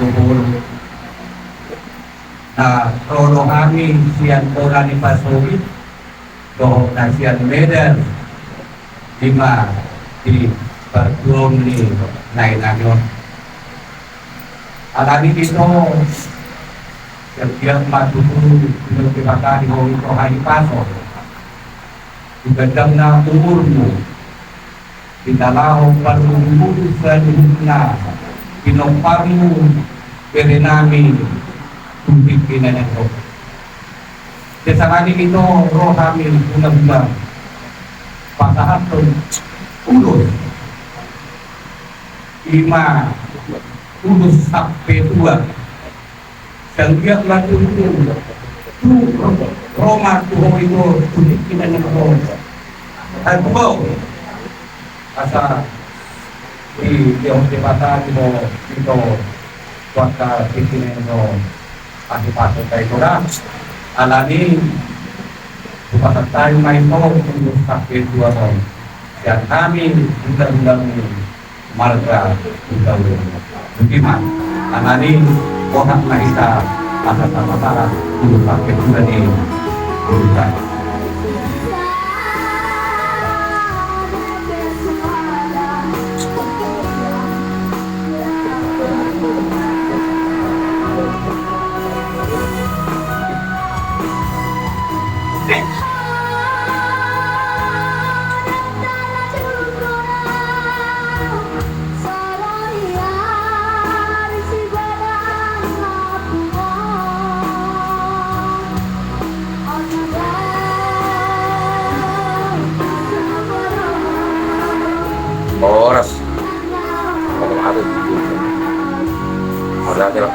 luhur na rolohani sian orang ni pasuri doh nasian medal lima di perjuang ni naik nangon alani itu setiap matu dulu kita di bawah itu hari pasok digadam na umurmu Pinalaho parumuhu sa luhuna, pinoparmu, perenami, tubig pinanito. Kesalanin ito, roh kami, unang-unang, pasahatong ulos, ima, ulos sa petua, sanggiyak na tulong, Roma, tuho ito, tubig pinanito. At po, asa di hospitata dito kuasa pitinendo pasok tayo na alani pasok tayo may mo kung sakit dua mo yan kami undang-undang marga undang budiman alani kohak na isa asa sama-sama kung sakit dua ni undang oras ngomong apa itu udah aja lah